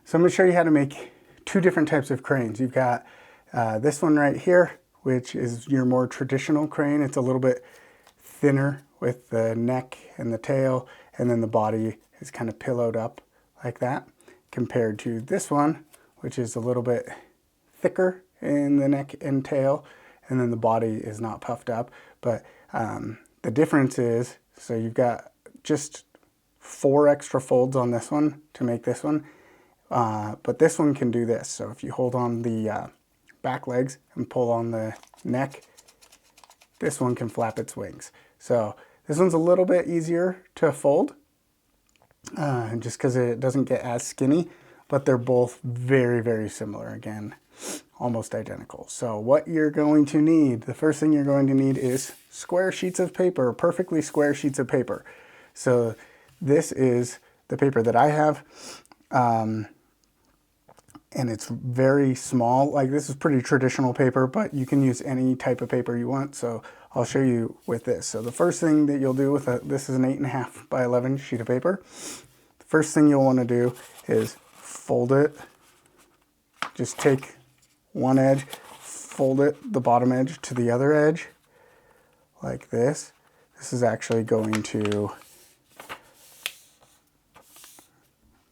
So I'm going to show you how to make two different types of cranes. You've got this one right here, which is your more traditional crane. It's a little bit thinner with the neck and the tail, and then the body is kind of pillowed up like that, compared to this one, which is a little bit thicker in the neck and tail, and then the body is not puffed up. But the difference is, so you've got just 4 extra folds on this one to make this one, but this one can do this. So if you hold on the back legs and pull on the neck, this one can flap its wings. So this one's a little bit easier to fold, just because it doesn't get as skinny, but they're both very, very similar. Again, almost identical. So what you're going to need, the first thing you're going to need is square sheets of paper, perfectly square sheets of paper. So this is the paper that I have, and it's very small. Like, this is pretty traditional paper, but you can use any type of paper you want. So I'll show you with this. So the first thing that you'll do with this is an 8.5 by 11 sheet of paper. The first thing you'll want to do is fold it. Just take one edge, fold it, the bottom edge to the other edge, like this. This is actually going to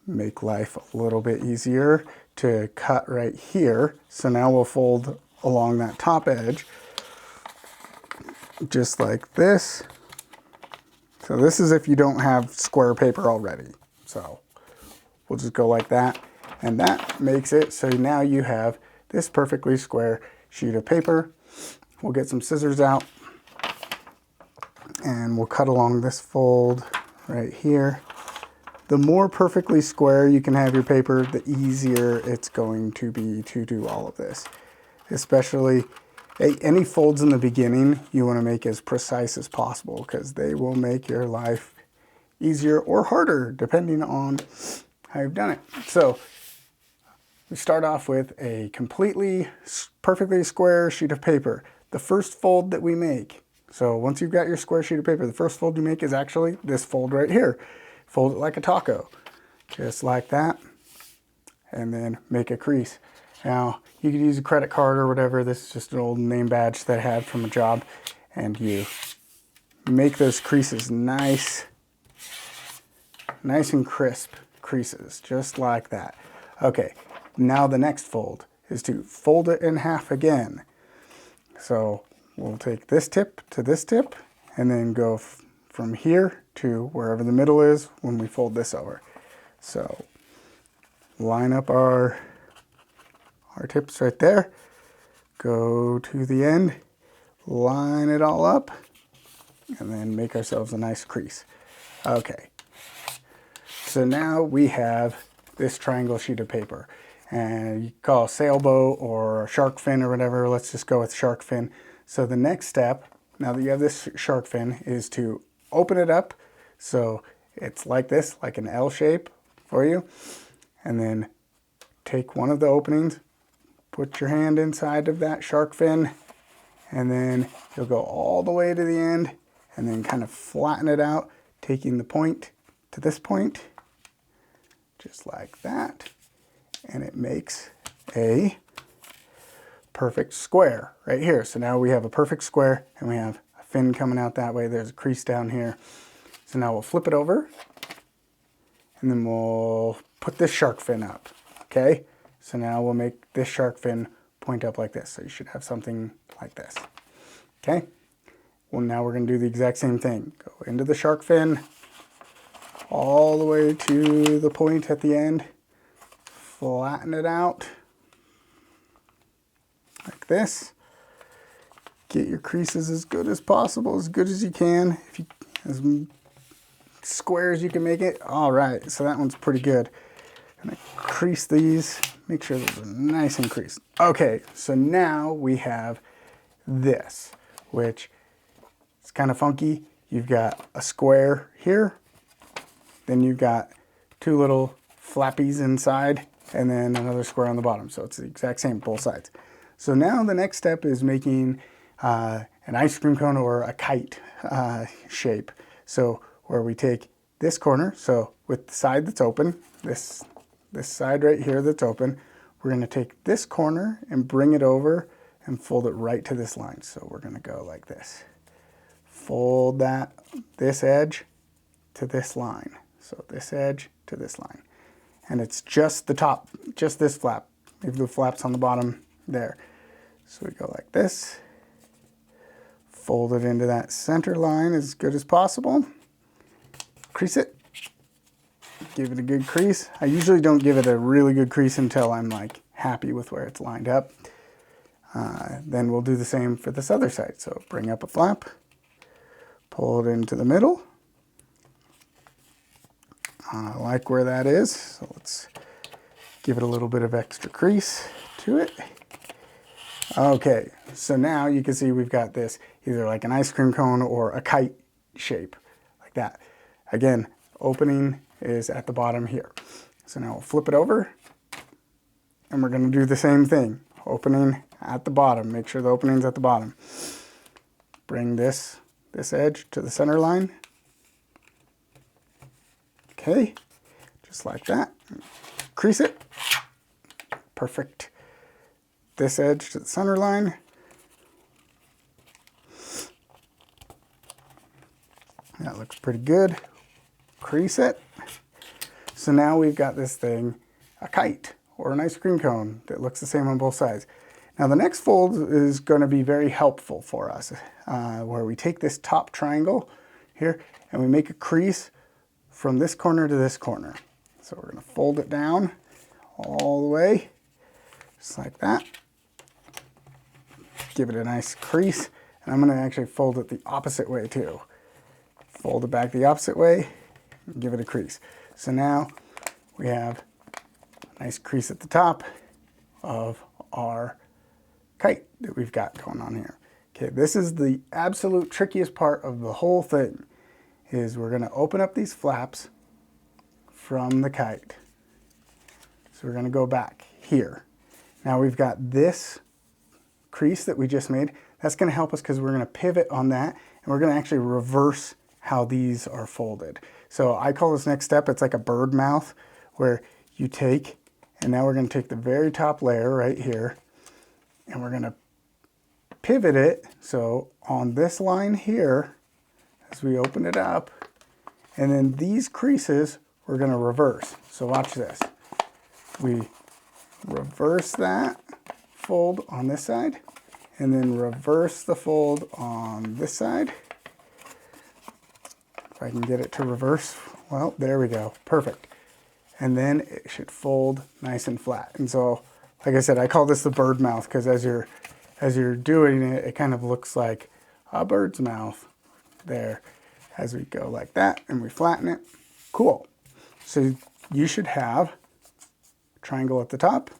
make life a little bit easier to cut right here. So now we'll fold along that top edge, just like this. So this is if you don't have square paper already. So we'll just go like that, and that makes it so now you have this perfectly square sheet of paper. We'll get some scissors out, and we'll cut along this fold right here. The more perfectly square you can have your paper, the easier it's going to be to do all of this. Especially any folds in the beginning, you want to make as precise as possible, because they will make your life easier or harder depending on how you've done it. So we start off with a completely perfectly square sheet of paper. The first fold that we make, so once you've got your square sheet of paper, the first fold you make is actually this fold right here. Fold it like a taco, just like that, and then make a crease. Now, you could use a credit card or whatever. This is just an old name badge that I had from a job, and you make those creases nice and crisp creases, just like that. Okay, now the next fold is to fold it in half again. So we'll take this tip to this tip, and then go from here to wherever the middle is when we fold this over. So line up our tips right there, go to the end, line it all up, and then make ourselves a nice crease. Okay, so now we have this triangle sheet of paper, and you call a sailboat or a shark fin or whatever. Let's just go with shark fin. So the next step, now that you have this shark fin, is to open it up so it's like this, like an L shape for you, and then take one of the openings, put your hand inside of that shark fin, and then you'll go all the way to the end, and then kind of flatten it out, taking the point to this point, just like that, and it makes a perfect square right here. So now we have a perfect square, and we have a fin coming out that way. There's a crease down here. So now we'll flip it over, and then we'll put this shark fin up, okay? So now we'll make this shark fin point up like this. So you should have something like this, okay? Well, now we're gonna do the exact same thing. Go into the shark fin, all the way to the point at the end, flatten it out like this. Get your creases as good as possible, as good as you can. As square as you can make it. All right, so that one's pretty good. And crease these, make sure those are nice and creased. Okay, so now we have this, which is kind of funky. You've got a square here, then you've got 2 little flappies inside, and then another square on the bottom. So it's the exact same both sides. So now the next step is making an ice cream cone or a kite shape. So where we take this corner, so with the side that's open, this this side right here that's open, we're going to take this corner and bring it over and fold it right to this line. So we're going to go like this. Fold this edge to this line. So this edge to this line. And it's just the top, just this flap. Leave the flaps on the bottom there. So we go like this. Fold it into that center line as good as possible. Crease it. Give it a good crease. I usually don't give it a really good crease until I'm like happy with where it's lined up. Then we'll do the same for this other side. So bring up a flap, pull it into the middle. I like where that is, so let's give it a little bit of extra crease to it. Okay, so now you can see we've got this either like an ice cream cone or a kite shape, like that. Again, opening is at the bottom here. So now we'll flip it over, and we're going to do the same thing. Opening at the bottom, make sure the opening's at the bottom. Bring this edge to the center line. Okay, just like that. Crease it. Perfect. This edge to the center line. That looks pretty good. Crease it. So now we've got this thing, a kite or an ice cream cone that looks the same on both sides. Now the next fold is going to be very helpful for us, where we take this top triangle here and we make a crease from this corner to this corner. So we're going to fold it down all the way, just like that. Give it a nice crease, and I'm going to actually fold it the opposite way too. Fold it back the opposite way, and give it a crease. So now we have a nice crease at the top of our kite that we've got going on here. Okay, this is the absolute trickiest part of the whole thing, is we're going to open up these flaps from the kite. So we're going to go back here. Now we've got this crease that we just made. That's going to help us because we're going to pivot on that, and we're going to actually reverse how these are folded. So I call this next step, it's like a bird mouth, where you take, and now we're going to take the very top layer right here, and we're going to pivot it. So on this line here, as we open it up, and then these creases we're going to reverse. So watch this. We reverse that fold on this side, and then reverse the fold on this side. If I can get it to reverse, well, there we go, perfect. And then it should fold nice and flat. And so, like I said, I call this the bird mouth because as you're doing it, it kind of looks like a bird's mouth there as we go like that, and we flatten it. Cool. So you should have a triangle at the top,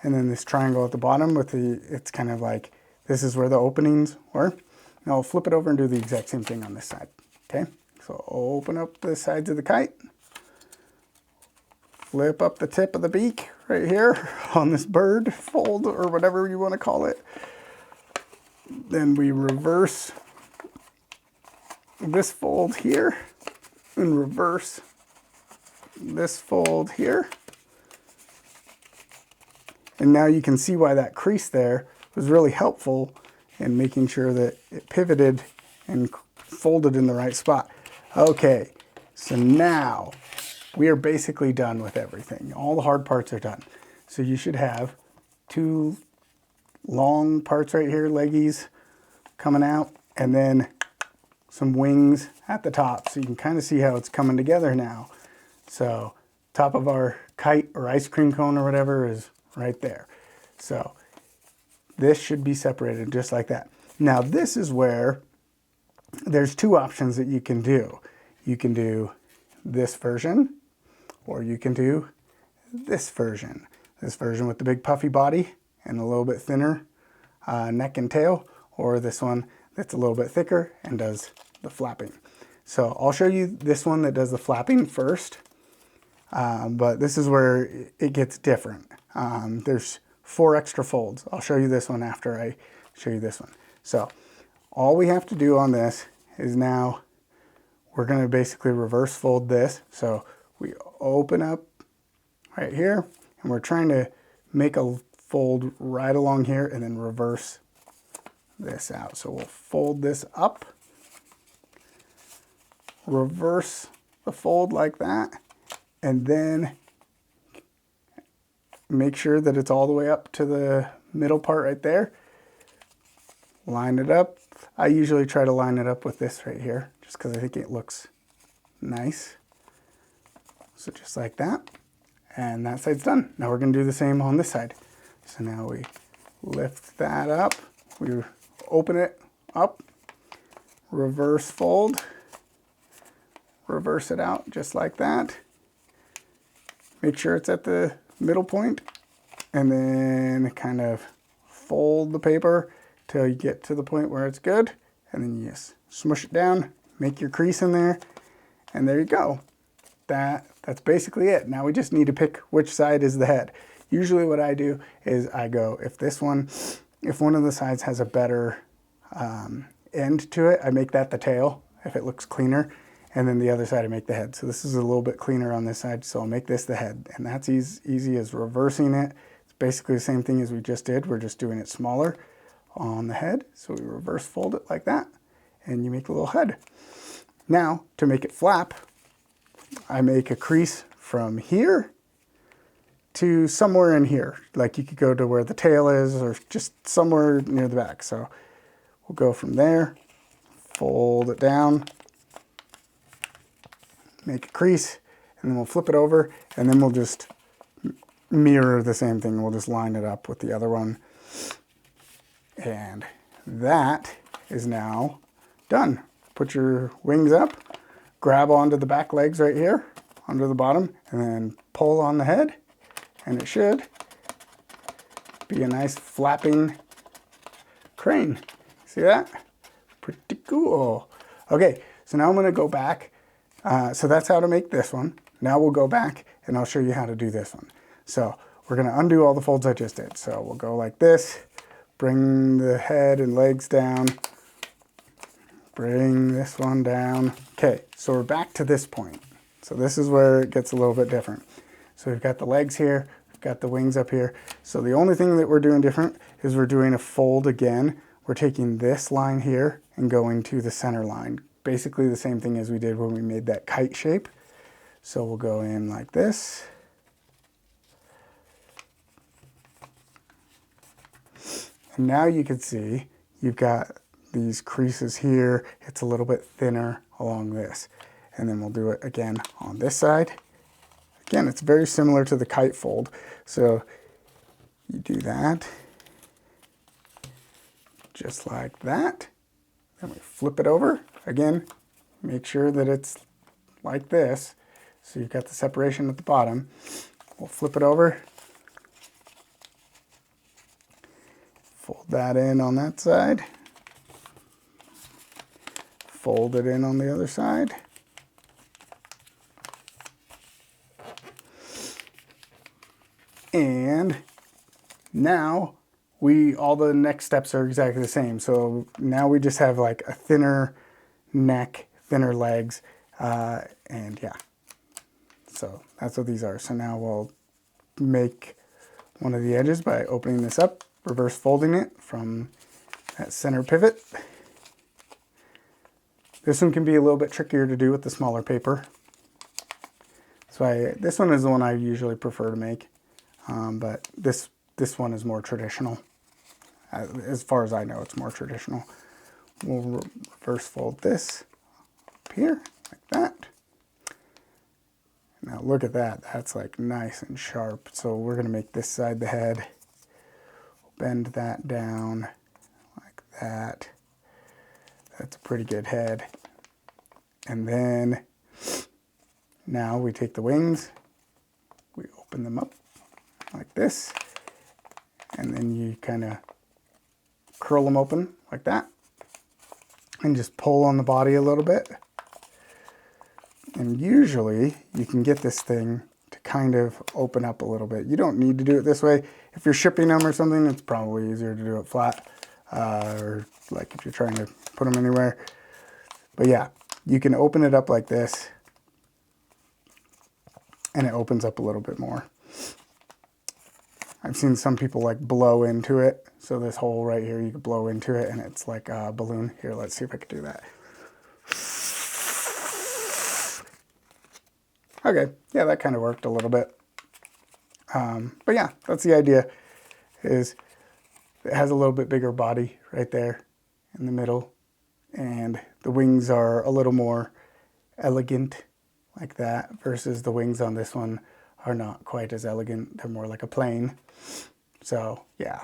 and then this triangle at the bottom with it's kind of like, this is where the openings were. Now I'll flip it over and do the exact same thing on this side, okay? So open up the sides of the kite, flip up the tip of the beak right here on this bird fold or whatever you want to call it. Then we reverse this fold here and reverse this fold here. And now you can see why that crease there was really helpful in making sure that it pivoted and folded in the right spot. Okay, so now we are basically done with everything. All the hard parts are done. So you should have two long parts right here, leggies coming out, and then some wings at the top. So you can kind of see how it's coming together now. So top of our kite or ice cream cone or whatever is right there. So this should be separated just like that. Now this is where there's two options that you can do. You can do this version, or you can do this version. This version with the big puffy body and a little bit thinner neck and tail, or this one that's a little bit thicker and does the flapping. So I'll show you this one that does the flapping first, but this is where it gets different. There's 4 extra folds. I'll show you this one after I show you this one. So all we have to do on this is now we're going to basically reverse fold this. So we open up right here, and we're trying to make a fold right along here and then reverse this out. So we'll fold this up, reverse the fold like that, and then make sure that it's all the way up to the middle part right there. Line it up. I usually try to line it up with this right here, just because I think it looks nice. So just like that. And that side's done. Now we're going to do the same on this side. So now we lift that up. We open it up. Reverse fold. Reverse it out just like that. Make sure it's at the middle point. And then kind of fold the paper till you get to the point where it's good. And then you just smush it down. Make your crease in there. And there you go. That's basically it. Now we just need to pick which side is the head. Usually what I do is I go, if one of the sides has a better end to it, I make that the tail, if it looks cleaner. And then the other side I make the head. So this is a little bit cleaner on this side, so I'll make this the head. And that's easy as reversing it. It's basically the same thing as we just did. We're just doing it smaller on the head. So we reverse fold it like that, and you make a little head. Now, to make it flap, I make a crease from here to somewhere in here. Like you could go to where the tail is or just somewhere near the back. So we'll go from there, fold it down, make a crease, and then we'll flip it over, and then we'll just mirror the same thing. We'll just line it up with the other one. And that is now done. Put your wings up, grab onto the back legs right here, under the bottom, and then pull on the head, and it should be a nice flapping crane. See that? Pretty cool. Okay, so now I'm gonna go back. So that's how to make this one. Now we'll go back and I'll show you how to do this one. So we're gonna undo all the folds I just did. So we'll go like this, bring the head and legs down, bring this one down. Okay, so we're back to this point. So this is where it gets a little bit different. So we've got the legs here, we've got the wings up here. So the only thing that we're doing different is we're doing a fold again. We're taking this line here and going to the center line. Basically the same thing as we did when we made that kite shape. So we'll go in like this. And now you can see you've got these creases here. It's a little bit thinner along this. And then we'll do it again on this side. Again, it's very similar to the kite fold. So you do that, just like that. Then we flip it over. Again, make sure that it's like this. So you've got the separation at the bottom. We'll flip it over. Fold that in on that side. Fold it in on the other side. And now all the next steps are exactly the same. So now we just have like a thinner neck, thinner legs, and yeah. So that's what these are. So now we'll make one of the edges by opening this up, reverse folding it from that center pivot. This one can be a little bit trickier to do with the smaller paper. So this one is the one I usually prefer to make, but this one is more traditional. As far as I know, it's more traditional. We'll reverse fold this up here, like that. Now look at that, that's like nice and sharp. So we're gonna make this side the head. Bend that down like that. That's a pretty good head. And then now we take the wings, we open them up like this, and then you kind of curl them open like that, and just pull on the body a little bit. And usually you can get this thing to kind of open up a little bit. You don't need to do it this way. If you're shipping them or something, it's probably easier to do it flat, or like if you're trying to put them anywhere. But yeah, you can open it up like this, and it opens up a little bit more. I've seen some people like blow into it. So this hole right here, you could blow into it and it's like a balloon. Here, let's see if I can do that. Okay, yeah, that kind of worked a little bit. But yeah, that's the idea, is it has a little bit bigger body right there in the middle. And the wings are a little more elegant like that, versus the wings on this one are not quite as elegant. They're more like a plane. So yeah,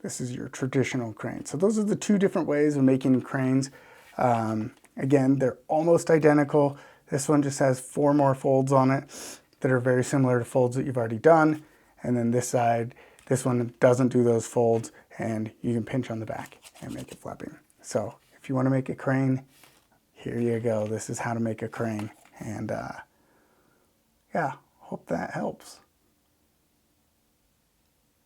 this is your traditional crane. So those are the two different ways of making cranes. Again, they're almost identical. This one just has 4 more folds on it that are very similar to folds that you've already done. And then this side, this one doesn't do those folds, and you can pinch on the back and make it flapping. So if you want to make a crane, here you go. This is how to make a crane. And yeah, hope that helps.